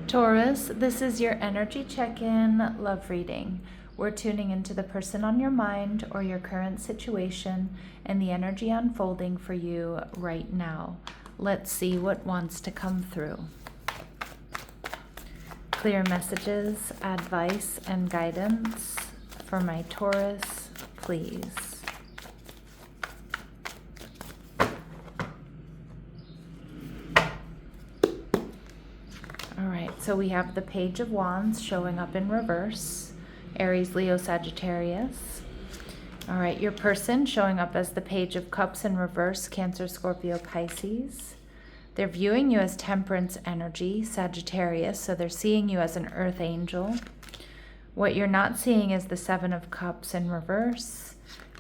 Taurus, this is your energy check-in love reading. We're tuning into the person on your mind or your current situation and the energy unfolding for you right now. Let's see what wants to come through. Clear messages, advice, and guidance for my Taurus, please. So we have the Page of Wands showing up in reverse, Aries, Leo, Sagittarius. All right, your person showing up as the Page of Cups in reverse, Cancer, Scorpio, Pisces. They're viewing you as Temperance energy, Sagittarius, so they're seeing you as an earth angel. What you're not seeing is the Seven of Cups in reverse,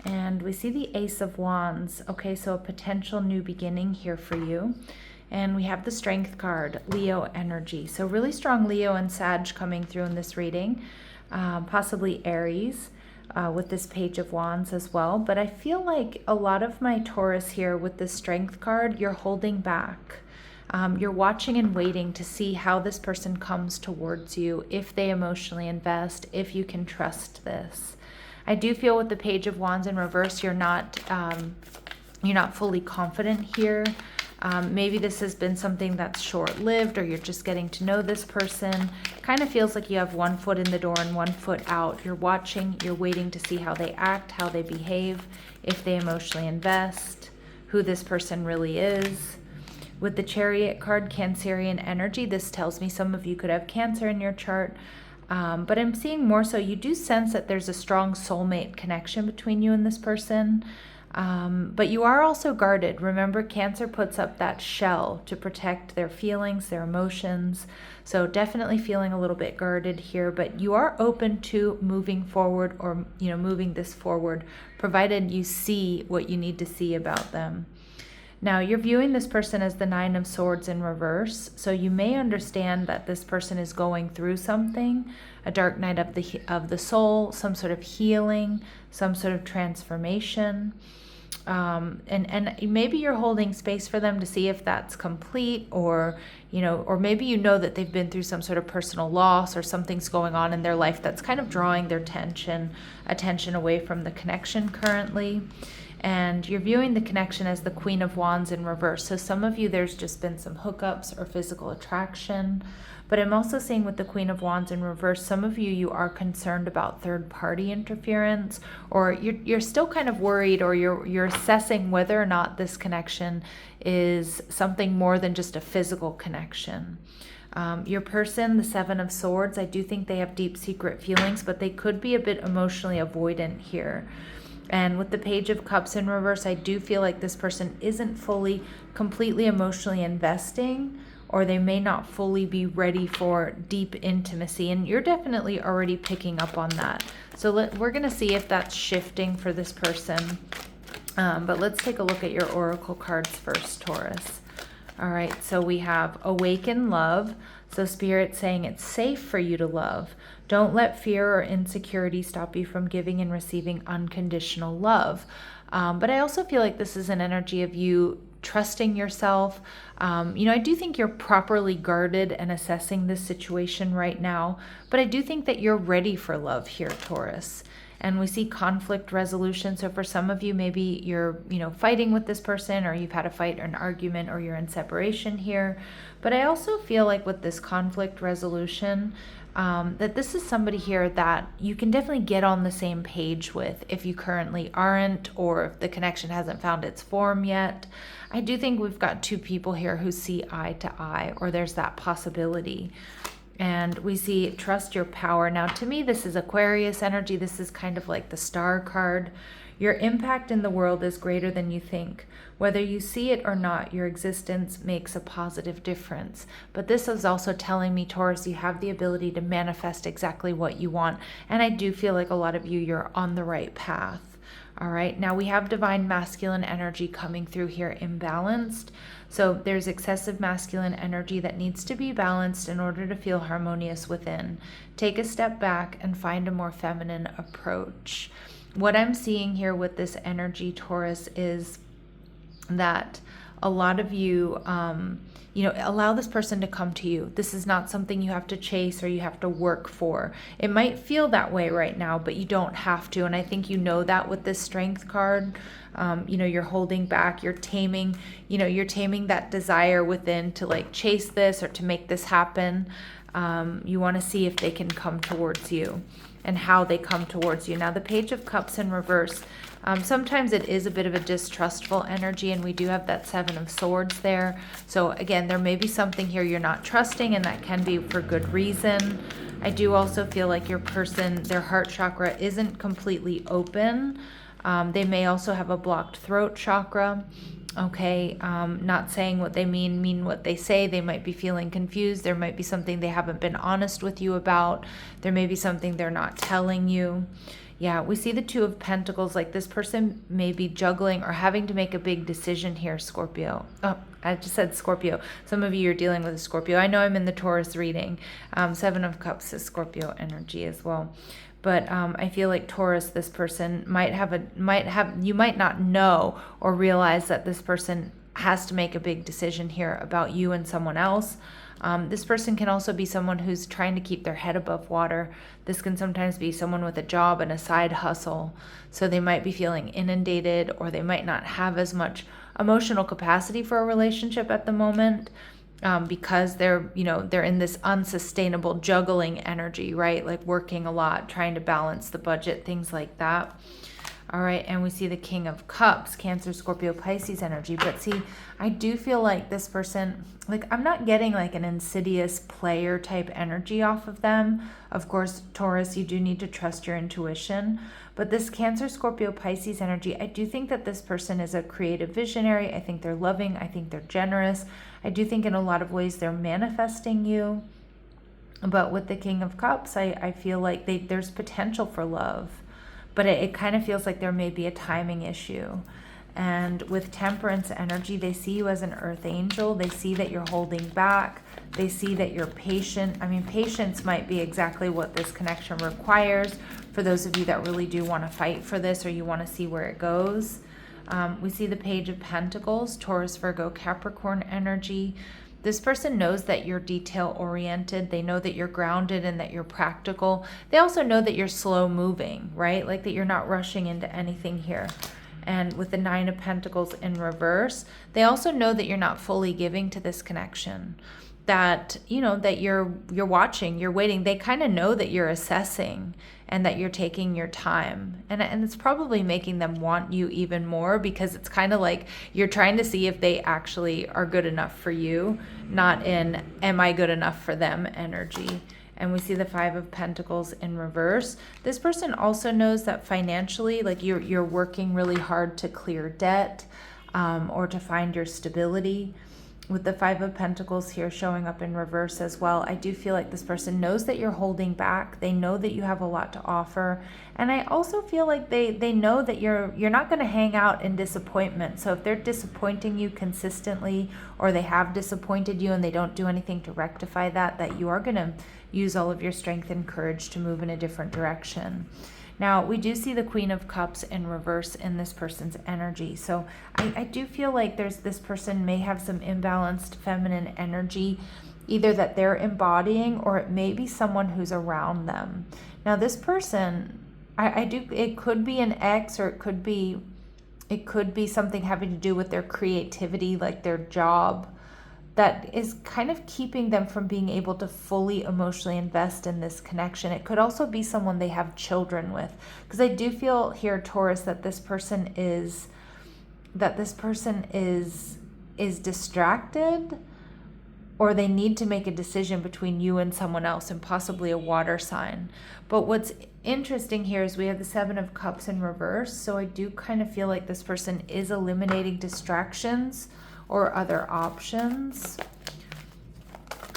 and we see the Ace of Wands. Okay, so a potential new beginning here for you. And we have the Strength card, Leo energy. So really strong Leo and Sag coming through in this reading, possibly Aries with this Page of Wands as well. But I feel like a lot of my Taurus here with the Strength card, you're holding back. You're watching and waiting to see how this person comes towards you, if they emotionally invest, if you can trust this. I do feel with the Page of Wands in reverse, you're not fully confident here. Maybe this has been something that's short-lived, or you're just getting to know this person. Kind of feels like you have one foot in the door and one foot out. You're watching, you're waiting to see how they act, how they behave, if they emotionally invest, who this person really is. With the Chariot card, Cancerian energy, this tells me some of you could have Cancer in your chart. But I'm seeing more so you do sense that there's a strong soulmate connection between you and this person. But you are also guarded. Remember, Cancer puts up that shell to protect their feelings, their emotions. So definitely feeling a little bit guarded here, but you are open to moving forward or, moving this forward, provided you see what you need to see about them. Now, you're viewing this person as the Nine of Swords in reverse, so you may understand that this person is going through something, a dark night of the soul, some sort of healing, some sort of transformation. And maybe you're holding space for them to see if that's complete, or maybe that they've been through some sort of personal loss, or something's going on in their life that's kind of drawing their attention away from the connection currently. And you're viewing the connection as the Queen of Wands in reverse. So some of you, there's just been some hookups or physical attraction. But I'm also seeing with the Queen of Wands in reverse, some of you are concerned about third-party interference, or you're still kind of worried, or you're assessing whether or not this connection is something more than just a physical connection. Your person, the Seven of Swords, I do think they have deep secret feelings, but they could be a bit emotionally avoidant here. And with the Page of Cups in reverse, I do feel like this person isn't completely emotionally investing, or they may not fully be ready for deep intimacy. And you're definitely already picking up on that. So we're going to see if that's shifting for this person. But let's take a look at your oracle cards first, Taurus. All right, so we have Awaken Love. So Spirit saying it's safe for you to love. Don't let fear or insecurity stop you from giving and receiving unconditional love. But I also feel like this is an energy of you trusting yourself. I do think you're properly guarded and assessing this situation right now, but I do think that you're ready for love here, Taurus. And we see conflict resolution. So for some of you, maybe you're, fighting with this person, or you've had a fight or an argument, or you're in separation here. But I also feel like with this conflict resolution, that this is somebody here that you can definitely get on the same page with if you currently aren't, or if the connection hasn't found its form yet. I do think we've got two people here who see eye to eye, or there's that possibility. And we see trust your power. Now, to me, this is Aquarius energy. This is kind of like the Star card. Your impact in the world is greater than you think. Whether you see it or not, your existence makes a positive difference. But this is also telling me, Taurus, you have the ability to manifest exactly what you want. And I do feel like a lot of you're on the right path. All right, now we have divine masculine energy coming through here imbalanced. So there's excessive masculine energy that needs to be balanced in order to feel harmonious within. Take a step back and find a more feminine approach. What I'm seeing here with this energy, Taurus, is that a lot of you, you know, allow this person to come to you. This is not something you have to chase or you have to work for. It might feel that way right now, but you don't have to. And I think you know that with this Strength card. You know, you're holding back, you're taming, you know, you're taming that desire within to like chase this or to make this happen. You want to see if they can come towards you and how they come towards you. Now, the Page of Cups in reverse, sometimes it is a bit of a distrustful energy, and we do have that Seven of Swords there. So again, there may be something here you're not trusting, and that can be for good reason. I do also feel like your person, their heart chakra isn't completely open. They may also have a blocked throat chakra. Okay, not saying what they mean what they say. They might be feeling confused. There might be something they haven't been honest with you about. There may be something they're not telling you. Yeah, we see the Two of Pentacles, like this person may be juggling or having to make a big decision here, Scorpio. Oh, I just said Scorpio. Some of you are dealing with a Scorpio. I know I'm in the Taurus reading. Seven of Cups is Scorpio energy as well. But I feel like Taurus, this person you might not know or realize that this person has to make a big decision here about you and someone else. This person can also be someone who's trying to keep their head above water. This can sometimes be someone with a job and a side hustle. So they might be feeling inundated, or they might not have as much emotional capacity for a relationship at the moment. Because they're in this unsustainable juggling energy, right? Like working a lot, trying to balance the budget, things like that. All right, and we see the King of Cups, Cancer, Scorpio, Pisces energy. But see, I do feel like this person, like I'm not getting like an insidious player type energy off of them. Of course, Taurus, you do need to trust your intuition. But this Cancer, Scorpio, Pisces energy, I do think that this person is a creative visionary. I think they're loving. I think they're generous. I do think in a lot of ways they're manifesting you. But with the King of Cups, I feel like there's potential for love. But it kind of feels like there may be a timing issue. And with Temperance energy, they see you as an earth angel. They see that you're holding back. They see that you're patient. I mean, patience might be exactly what this connection requires for those of you that really do want to fight for this, or you want to see where it goes. We see the Page of Pentacles, Taurus, Virgo, Capricorn energy. This person knows that you're detail-oriented. They know that you're grounded and that you're practical. They also know that you're slow-moving, right? Like that you're not rushing into anything here. And with the Nine of Pentacles in reverse, they also know that you're not fully giving to this connection. That, you know, that you're watching, you're waiting. They kind of know that you're assessing and that you're taking your time. And it's probably making them want you even more, because it's kind of like you're trying to see if they actually are good enough for you, not in am I good enough for them energy. And we see the Five of Pentacles in reverse. This person also knows that financially, like you're working really hard to clear debt or to find your stability. With the Five of Pentacles here showing up in reverse as well, I do feel like this person knows that you're holding back. They know that you have a lot to offer. And I also feel like they know that you're not going to hang out in disappointment. So if they're disappointing you consistently, or they have disappointed you and they don't do anything to rectify that you are going to use all of your strength and courage to move in a different direction. Now, we do see the Queen of Cups in reverse in this person's energy. So I do feel like this person may have some imbalanced feminine energy, either that they're embodying, or it may be someone who's around them. Now, this person, it could be an ex, or it could be something having to do with their creativity, like their job, that is kind of keeping them from being able to fully emotionally invest in this connection. It could also be someone they have children with, because I do feel here, Taurus, that this person is distracted, or they need to make a decision between you and someone else, and possibly a water sign. But what's interesting here is we have the Seven of Cups in reverse. So I do kind of feel like this person is eliminating distractions or other options.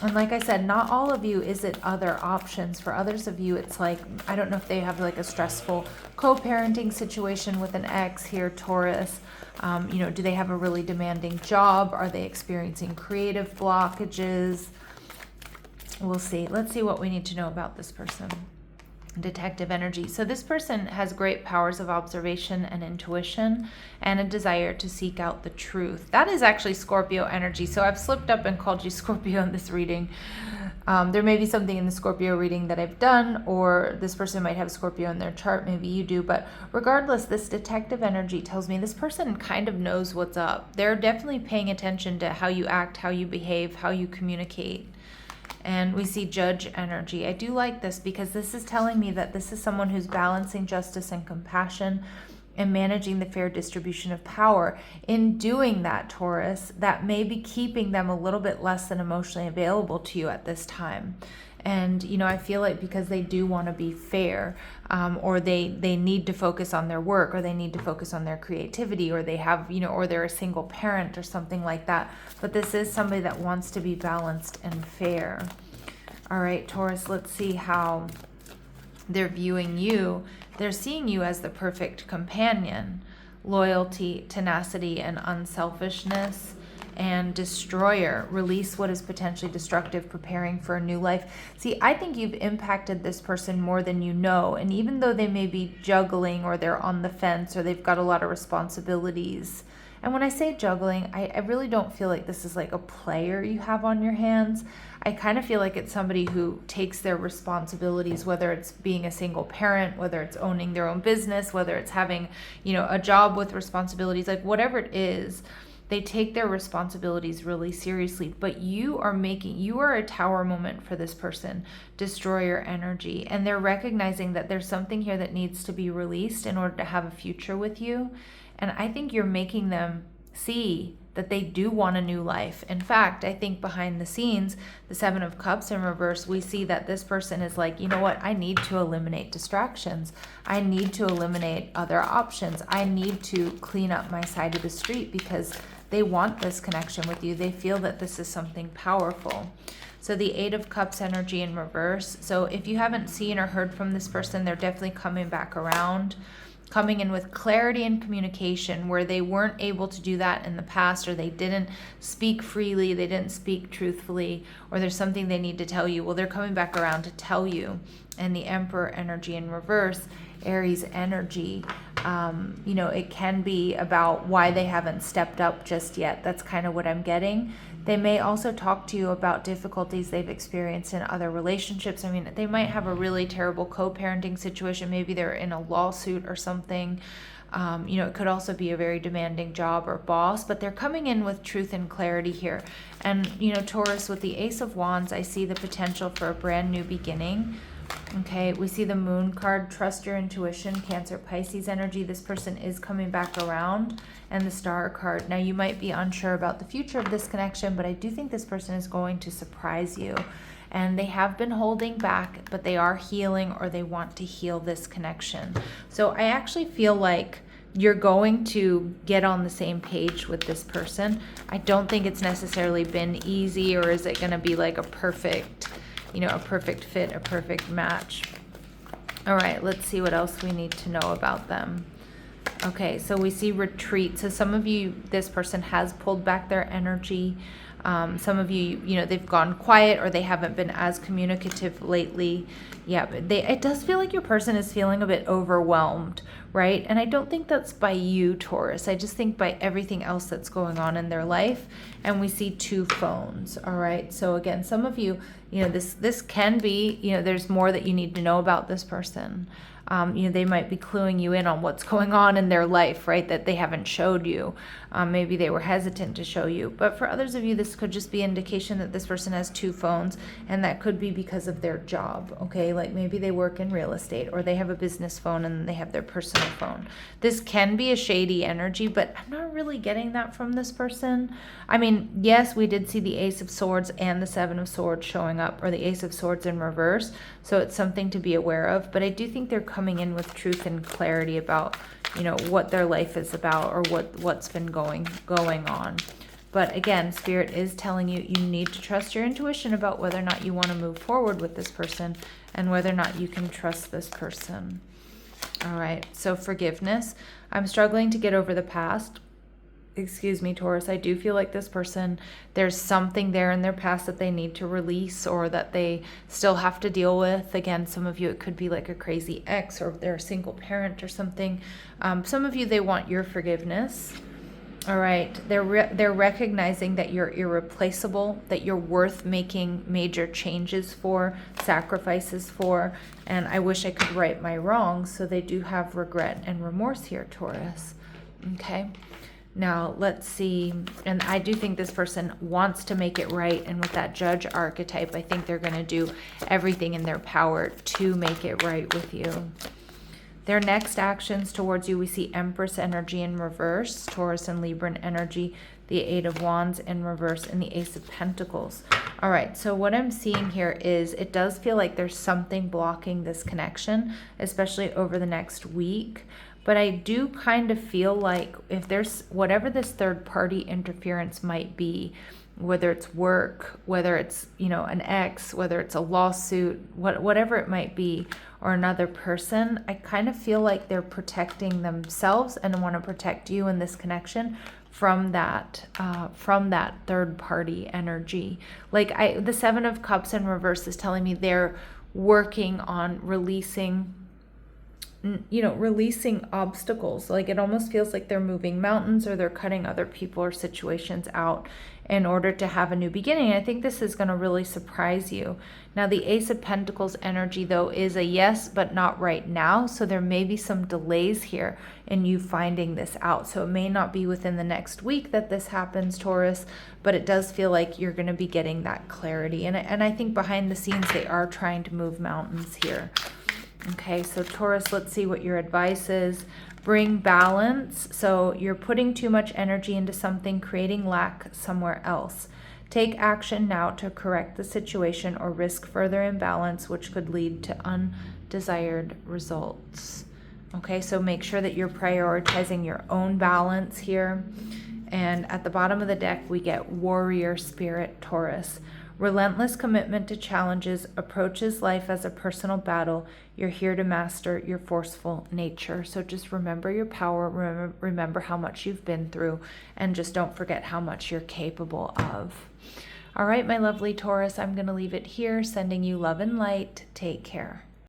And like I said, not all of you is it other options. For others of you, it's like, I don't know if they have like a stressful co-parenting situation with an ex here, Taurus. Do they have a really demanding job? Are they experiencing creative blockages? We'll see. Let's see what we need to know about this person. Detective energy. So this person has great powers of observation and intuition and a desire to seek out the truth. That is actually Scorpio energy. So I've slipped up and called you Scorpio in this reading. There may be something in the Scorpio reading that I've done, or this person might have Scorpio in their chart. Maybe you do. But regardless, this detective energy tells me this person kind of knows what's up. They're definitely paying attention to how you act, how you behave, how you communicate. And we see judge energy. I do like this because this is telling me that this is someone who's balancing justice and compassion and managing the fair distribution of power. In doing that, Taurus, that may be keeping them a little bit less than emotionally available to you at this time. And, you know, I feel like because they do want to be fair, or they need to focus on their work, or they need to focus on their creativity, or they have, you know, or they're a single parent or something like that. But this is somebody that wants to be balanced and fair. All right, Taurus, let's see how they're viewing you. They're seeing you as the perfect companion, loyalty, tenacity, and unselfishness. And destroyer, release what is potentially destructive, preparing for a new life. See, I think you've impacted this person more than you know. And even though they may be juggling, or they're on the fence, or they've got a lot of responsibilities. And when I say juggling, I really don't feel like this is like a player you have on your hands. I kind of feel like it's somebody who takes their responsibilities, whether it's being a single parent, whether it's owning their own business, whether it's having, you know, a job with responsibilities, like whatever it is. They take their responsibilities really seriously, but you are a tower moment for this person, destroyer energy. And they're recognizing that there's something here that needs to be released in order to have a future with you. And I think you're making them see that they do want a new life. In fact, I think behind the scenes, the Seven of Cups in reverse, we see that this person is like, you know what? I need to eliminate distractions. I need to eliminate other options. I need to clean up my side of the street because they want this connection with you. They feel that this is something powerful. So the Eight of Cups energy in reverse. So if you haven't seen or heard from this person, they're definitely coming back around, coming in with clarity and communication where they weren't able to do that in the past, or they didn't speak freely, they didn't speak truthfully, or there's something they need to tell you. Well, they're coming back around to tell you. And the Emperor energy in reverse, Aries energy, you know, it can be about why they haven't stepped up just yet. That's kind of what I'm getting. They may also talk to you about difficulties they've experienced in other relationships. I mean, they might have a really terrible co-parenting situation. Maybe they're in a lawsuit or something. You know, it could also be a very demanding job or boss, but they're coming in with truth and clarity here. And, you know, Taurus, with the Ace of Wands, I see the potential for a brand new beginning. Okay, we see the Moon card, trust your intuition, Cancer, Pisces energy. This person is coming back around, and the Star card. Now, you might be unsure about the future of this connection, but I do think this person is going to surprise you. And they have been holding back, but they are healing, or they want to heal this connection. So I actually feel like you're going to get on the same page with this person. I don't think it's necessarily been easy, or is it going to be like a perfect, you know, a perfect fit, a perfect match. All right, let's see what else we need to know about them. Okay, so we see retreat. So some of you, this person has pulled back their energy. Some of you, you know, they've gone quiet, or they haven't been as communicative lately. Yeah, but it does feel like your person is feeling a bit overwhelmed, right? And I don't think that's by you, Taurus. I just think by everything else that's going on in their life. And we see two phones, all right? So again, some of you, you know, this can be, you know, there's more that you need to know about this person. You know, they might be cluing you in on what's going on in their life, right, that they haven't showed you. Maybe they were hesitant to show you. But for others of you, this could just be indication that this person has two phones, and that could be because of their job, okay? Like maybe they work in real estate, or they have a business phone and they have their personal phone. This can be a shady energy, but I'm not really getting that from this person. I mean, yes, we did see the Ace of Swords and the Seven of Swords showing up, or the Ace of Swords in reverse, so it's something to be aware of. But I do think they're coming in with truth and clarity about, you know, what their life is about, or what's been going on. But again, Spirit is telling you, you need to trust your intuition about whether or not you want to move forward with this person, and whether or not you can trust this person. All right, so forgiveness. I'm struggling to get over the past. excuse me, Taurus, I do feel like this person, there's something there in their past that they need to release or that they still have to deal with. Again, some of you, it could be like a crazy ex, or they're a single parent or something. Some of you, they want your forgiveness. All right, they're recognizing that you're irreplaceable, that you're worth making major changes for, sacrifices for, and I wish I could right my wrongs. So they do have regret and remorse here, Taurus. Okay. Now, let's see, and I do think this person wants to make it right, and with that Judge archetype, I think they're going to do everything in their power to make it right with you. Their next actions towards you, we see Empress energy in reverse, Taurus and Libran energy, the Eight of Wands in reverse, and the Ace of Pentacles. All right, so what I'm seeing here is it does feel like there's something blocking this connection, especially over the next week. But I do kind of feel like if there's whatever this third party interference might be, whether it's work, whether it's, an ex, whether it's a lawsuit, whatever it might be, or another person, I kind of feel like they're protecting themselves and want to protect you in this connection from that third party energy. Like the Seven of Cups in reverse is telling me they're working on releasing obstacles. Like it almost feels like they're moving mountains, or they're cutting other people or situations out in order to have a new beginning. I think this is going to really surprise you. Now, the Ace of Pentacles energy, though, is a yes, but not right now. So there may be some delays here in you finding this out. So it may not be within the next week that this happens, Taurus, but it does feel like you're going to be getting that clarity. And I think behind the scenes, they are trying to move mountains here. Okay, so Taurus, let's see what your advice is. Bring balance. So you're putting too much energy into something, creating lack somewhere else. Take action now to correct the situation or risk further imbalance, which could lead to undesired results. Okay, so make sure that you're prioritizing your own balance here. And at the bottom of the deck, we get Warrior Spirit, Taurus. Relentless commitment to challenges, approaches life as a personal battle. You're here to master your forceful nature. So just remember your power, remember how much you've been through, and just don't forget how much you're capable of. All right, my lovely Taurus, I'm going to leave it here, sending you love and light. Take care.